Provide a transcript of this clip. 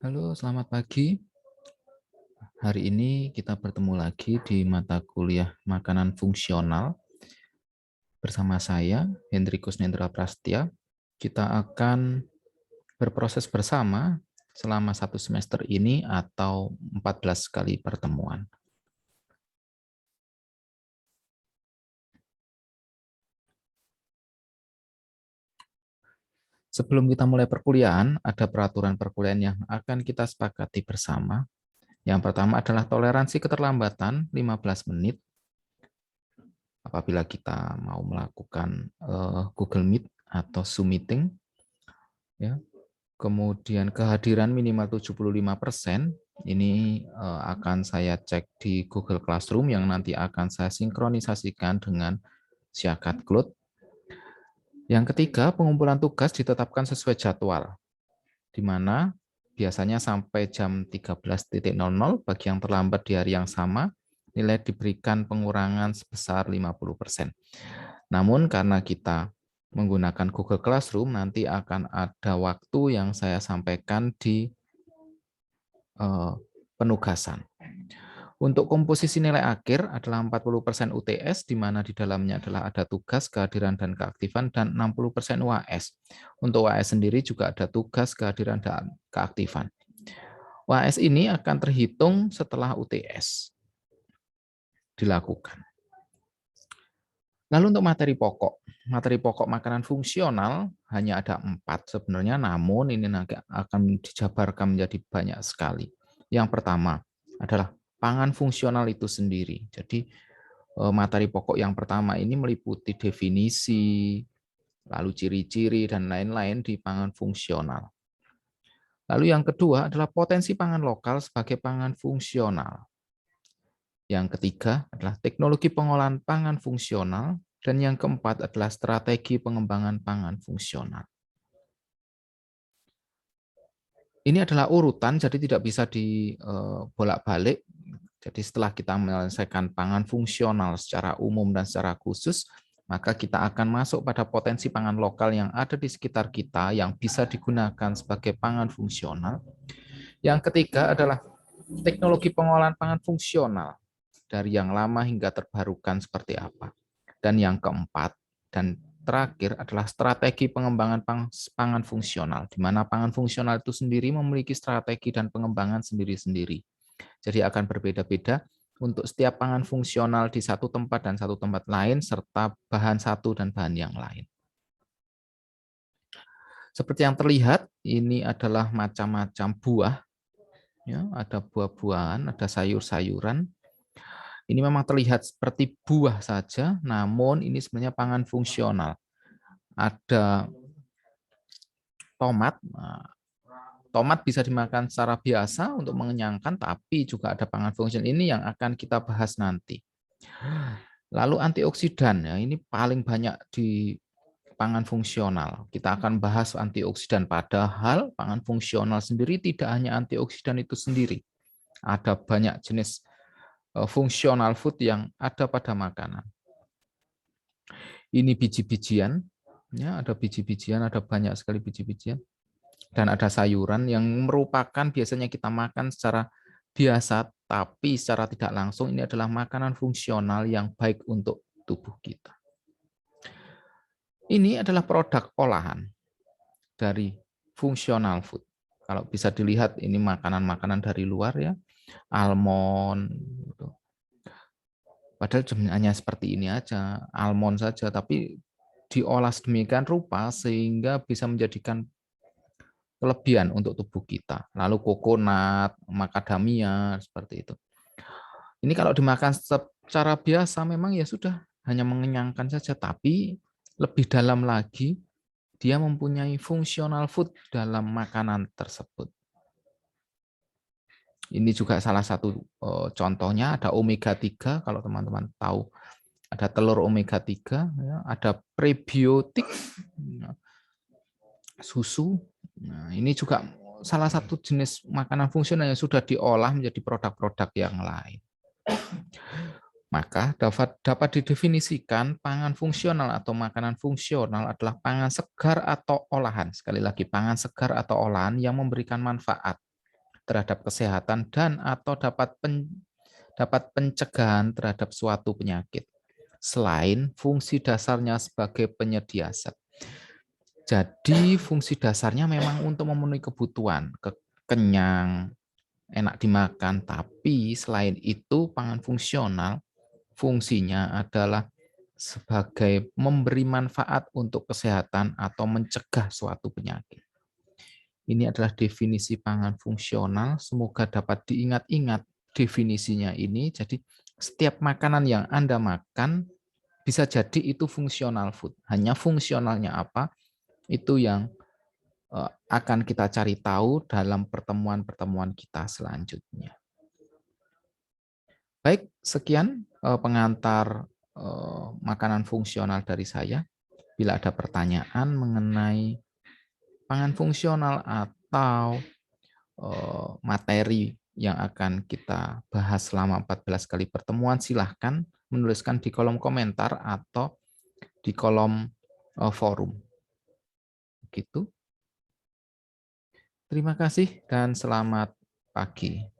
Halo, selamat pagi. Hari ini kita bertemu lagi di mata kuliah makanan fungsional bersama saya, Hendrikus Nendra Prastya. Kita akan berproses bersama selama 1 semester ini atau 14 kali pertemuan. Sebelum kita mulai perkuliahan, ada peraturan perkuliahan yang akan kita sepakati bersama. Yang pertama adalah toleransi keterlambatan 15 menit apabila kita mau melakukan Google Meet atau Zoom meeting, ya. Kemudian kehadiran minimal 75%, ini akan saya cek di Google Classroom yang nanti akan saya sinkronisasikan dengan Siakat Cloud. Yang ketiga, pengumpulan tugas ditetapkan sesuai jadwal, di mana biasanya sampai jam 13.00 bagi yang terlambat di hari yang sama, nilai diberikan pengurangan sebesar 50%. Namun karena kita menggunakan Google Classroom, nanti akan ada waktu yang saya sampaikan di penugasan. Untuk komposisi nilai akhir adalah 40% UTS, di mana di dalamnya adalah ada tugas, kehadiran, dan keaktifan, dan 60% UAS. Untuk UAS sendiri juga ada tugas, kehadiran, dan keaktifan. UAS ini akan terhitung setelah UTS dilakukan. Lalu untuk materi pokok makanan fungsional hanya ada 4 sebenarnya, namun ini akan dijabarkan menjadi banyak sekali. Yang pertama adalah pangan fungsional itu sendiri. Jadi materi pokok yang pertama ini meliputi definisi, lalu ciri-ciri, dan lain-lain di pangan fungsional. Lalu yang kedua adalah potensi pangan lokal sebagai pangan fungsional. Yang ketiga adalah teknologi pengolahan pangan fungsional, dan yang keempat adalah strategi pengembangan pangan fungsional. Ini adalah urutan, jadi tidak bisa dibolak-balik. Jadi setelah kita menyelesaikan pangan fungsional secara umum dan secara khusus, maka kita akan masuk pada potensi pangan lokal yang ada di sekitar kita yang bisa digunakan sebagai pangan fungsional. Yang ketiga adalah teknologi pengolahan pangan fungsional dari yang lama hingga terbarukan seperti apa. Dan yang keempat dan terakhir adalah strategi pengembangan pangan fungsional, di mana pangan fungsional itu sendiri memiliki strategi dan pengembangan sendiri-sendiri. Jadi akan berbeda-beda untuk setiap pangan fungsional di satu tempat dan satu tempat lain, serta bahan satu dan bahan yang lain. Seperti yang terlihat, ini adalah macam-macam buah. Ya, ada buah-buahan, ada sayur-sayuran. Ini memang terlihat seperti buah saja, namun ini sebenarnya pangan fungsional. Ada tomat. Tomat bisa dimakan secara biasa untuk mengenyangkan, tapi juga ada pangan fungsional ini yang akan kita bahas nanti. Lalu antioksidan, ya ini paling banyak di pangan fungsional. Kita akan bahas antioksidan, padahal pangan fungsional sendiri tidak hanya antioksidan itu sendiri. Ada banyak jenis fungsional food yang ada pada makanan. Ini biji-bijian, ya ada biji-bijian, ada banyak sekali biji-bijian. Dan ada sayuran yang merupakan biasanya kita makan secara biasa, tapi secara tidak langsung ini adalah makanan fungsional yang baik untuk tubuh kita. Ini adalah produk olahan dari fungsional food. Kalau bisa dilihat ini makanan-makanan dari luar ya, almond. Padahal hanya seperti ini aja, almond saja, tapi diolah sedemikian rupa sehingga bisa menjadikan kelebihan untuk tubuh kita. Lalu kokonat, macadamia, seperti itu. Ini kalau dimakan secara biasa memang ya sudah, hanya mengenyangkan saja, tapi lebih dalam lagi, dia mempunyai fungsional food dalam makanan tersebut. Ini juga salah satu contohnya, ada omega 3, kalau teman-teman tahu. Ada telur omega 3, ya, ada prebiotik, susu. Nah, ini juga salah satu jenis makanan fungsional yang sudah diolah menjadi produk-produk yang lain. Maka dapat didefinisikan pangan fungsional atau makanan fungsional adalah pangan segar atau olahan. Sekali lagi, pangan segar atau olahan yang memberikan manfaat. terhadap kesehatan dan atau dapat pencegahan terhadap suatu penyakit, selain fungsi dasarnya sebagai penyedia zat. Jadi fungsi dasarnya memang untuk memenuhi kebutuhan, kenyang, enak dimakan, tapi selain itu pangan fungsional fungsinya adalah sebagai memberi manfaat untuk kesehatan atau mencegah suatu penyakit. Ini adalah definisi pangan fungsional, semoga dapat diingat-ingat definisinya ini. Jadi setiap makanan yang Anda makan bisa jadi itu fungsional food. Hanya fungsionalnya apa, itu yang akan kita cari tahu dalam pertemuan-pertemuan kita selanjutnya. Baik, sekian pengantar makanan fungsional dari saya. Bila ada pertanyaan mengenai pangan fungsional atau materi yang akan kita bahas selama 14 kali pertemuan, silahkan menuliskan di kolom komentar atau di kolom forum. Begitu. Terima kasih dan selamat pagi.